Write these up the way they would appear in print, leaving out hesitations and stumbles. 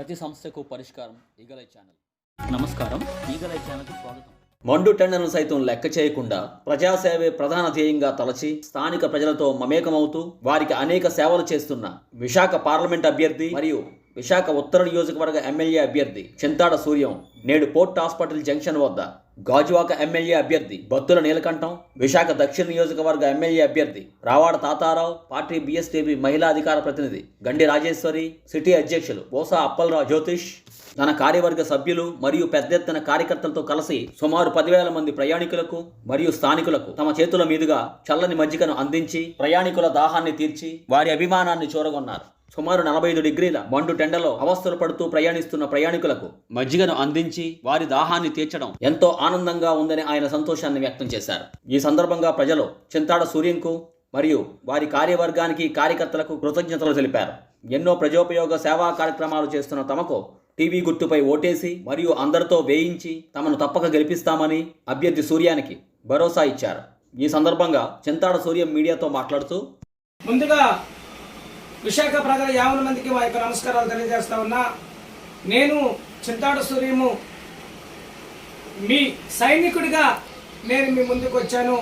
ప్రతి సమస్యకు పరిష్కారం ఈగలై ఛానల్. నమస్కారం, ఈగలై ఛానల్కి స్వాగతం. మండు టెండర్ను సైతం లెక్క చేయకుండా ప్రజాసేవే ప్రధాన ధ్యేయంగా తలచి స్థానిక ప్రజలతో మమేకమవుతూ వారికి అనేక సేవలు చేస్తున్న విశాఖ పార్లమెంట్ అభ్యర్థి మరియు విశాఖ ఉత్తర నియోజకవర్గ ఎమ్మెల్యే అభ్యర్థి చింతాడ సూర్యం నేడు పోర్ట్ హాస్పిటల్ జంక్షన్ వద్ద, గాజువాక ఎమ్మెల్యే అభ్యర్థి బత్తుల నీలకంఠం, విశాఖ దక్షిణ నియోజకవర్గ ఎమ్మెల్యే అభ్యర్థి రావాడ తాతారావు, పార్టీ బీఎస్టీపీ మహిళా అధికార ప్రతినిధి గండి రాజేశ్వరి, సిటీ అధ్యక్షులు బోసా అప్పలరావు జ్యోతిష్, తన కార్యవర్గ సభ్యులు మరియు పెద్ద ఎత్తున కార్యకర్తలతో కలిసి సుమారు 10,000 మంది ప్రయాణికులకు మరియు స్థానికులకు తమ చేతుల మీదుగా చల్లని మజ్జిగను అందించి ప్రయాణికుల దాహాన్ని తీర్చి వారి అభిమానాన్ని చూరగొన్నారు. సుమారు 45 డిగ్రీల మండు టెండలో అవస్థలు పడుతూ ప్రయాణిస్తున్న ప్రయాణికులకు మజ్జిగను అందించి వారి దాహాన్ని తీర్చడం ఎంతో ఆనందంగా ఉందని ఆయన సంతోషాన్ని వ్యక్తం చేశారు. ఈ సందర్భంగా ప్రజలు చింతాడ సూర్యంకు మరియు వారి కార్యవర్గానికి, కార్యకర్తలకు కృతజ్ఞతలు తెలిపారు. ఎన్నో ప్రజోపయోగ సేవా కార్యక్రమాలు చేస్తున్న తమకు టీవీ గుర్తుపై ఓటేసి మరియు అందరితో వేయించి తమను తప్పక గెలిపిస్తామని అభ్యర్థి సూర్యానికి భరోసా ఇచ్చారు. ఈ సందర్భంగా చింతాడ సూర్యం మీడియాతో మాట్లాడుతూ, ముందుగా విశాఖ ప్రజల 50 మందికి మా యొక్క నమస్కారాలు తెలియజేస్తా ఉన్నా. నేను చింతాడ సూర్యము మీ సైనికుడిగా నేను మీ ముందుకు వచ్చాను.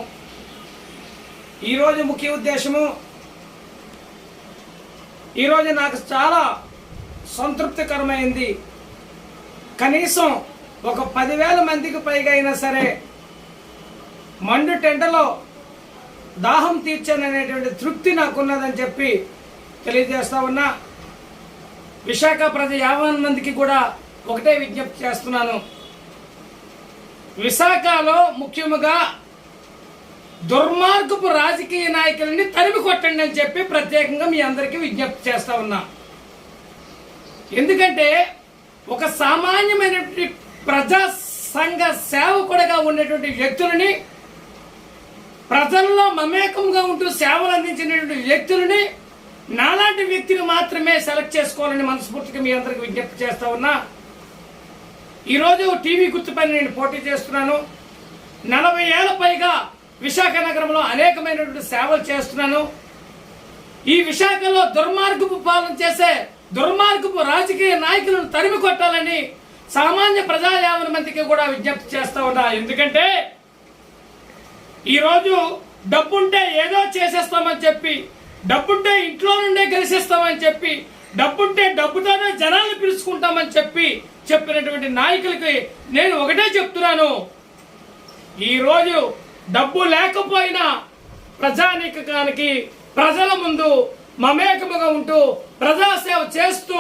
ఈరోజు ముఖ్య ఉద్దేశము, ఈరోజు నాకు చాలా సంతృప్తికరమైంది. కనీసం ఒక 10,000 మందికి పైగా అయినా సరే మండు టెండలో దాహం తీర్చాననేటువంటి తృప్తి నాకున్నదని చెప్పి తెలియజేస్తా ఉన్నా. విశాఖ ప్రజ 50 మందికి కూడా ఒకటే విజ్ఞప్తి చేస్తున్నాను. విశాఖలో ముఖ్యముగా దుర్మార్గపు రాజకీయ నాయకులని తరిమి కొట్టండి అని చెప్పి ప్రత్యేకంగా మీ అందరికీ విజ్ఞప్తి చేస్తా ఉన్నా. ఎందుకంటే ఒక సామాన్యమైనటువంటి ప్రజా సంఘ సేవకుడిగా ఉన్నటువంటి వ్యక్తులని, ప్రజల్లో మమేకంగా ఉంటూ సేవలు అందించినటువంటి వ్యక్తులని, నాలాంటి వ్యక్తిని మాత్రమే సెలెక్ట్ చేసుకోవాలని మనస్ఫూర్తిగా మీ అందరికి విజ్ఞప్తి చేస్తా ఉన్నా. ఈరోజు టీవీ గుర్తుపై నేను పోటీ చేస్తున్నాను. 40 ఏళ్ల పైగా విశాఖ నగరంలో అనేకమైనటువంటి సేవలు చేస్తున్నాను. ఈ విశాఖలో దుర్మార్గపు పాలన చేసే దుర్మార్గపు రాజకీయ నాయకులను తరిమి కొట్టాలని సామాన్య ప్రజా 50 మందికి కూడా విజ్ఞప్తి చేస్తా ఉన్నా. ఎందుకంటే ఈరోజు డబ్బుంటే ఏదో చేసేస్తామని చెప్పి, డబ్బుంటే ఇంట్లో నుండే గెలిచేస్తామని చెప్పి, డబ్బుంటే డబ్బుతోనే జనాలను పిలుచుకుంటామని చెప్పినటువంటి నాయకులకి నేను ఒకటే చెప్తున్నాను. ఈరోజు డబ్బు లేకపోయినా ప్రజానీకానికి ప్రజల ముందు మమేకముగా ఉంటూ ప్రజాసేవ చేస్తూ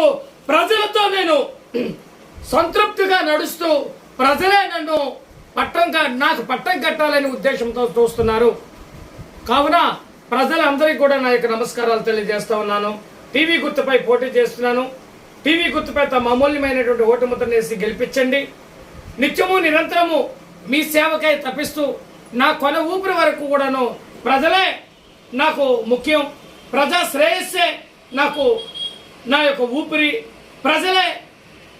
ప్రజలతో నేను సంతృప్తిగా నడుస్తూ ప్రజలే నన్ను నాకు పట్టం కట్టాలనే ఉద్దేశంతో చూస్తున్నారు. కావున ప్రజలందరికీ కూడా నా యొక్క నమస్కారాలు తెలియజేస్తా ఉన్నాను. టీవీ గుర్తుపై పోటీ చేస్తున్నాను. టీవీ గుర్తుపై తమ అమూల్యమైనటువంటి ఓటు ముద్రను వేసి గెలిపించండి. నిత్యము నిరంతరము మీ సేవకై తప్పిస్తూ నా కొన ఊపిరి వరకు కూడాను ప్రజలే నాకు ముఖ్యం. ప్రజా శ్రేయస్సే నాకు నా యొక్క ఊపిరి, ప్రజలే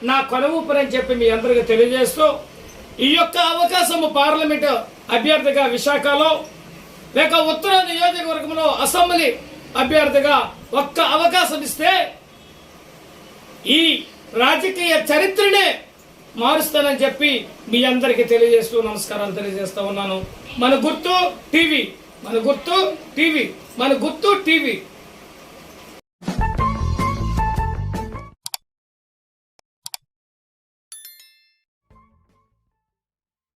నా కొన ఊపిరి అని చెప్పి మీ అందరికీ తెలియజేస్తూ, ఈ యొక్క అవకాశము పార్లమెంట్ అభ్యర్థిగా విశాఖలో లేక ఉత్తర నియోజకవర్గంలో అసెంబ్లీ అభ్యర్థిగా ఒక్క అవకాశం ఇస్తే ఈ రాజకీయ చరిత్రనే మారుస్తానని చెప్పి మీ అందరికీ తెలియజేస్తూ నమస్కారాలు తెలియజేస్తా ఉన్నాను. మన గుర్తు టీవీ, మన గుర్తు టీవీ, మన గుర్తు టీవీ.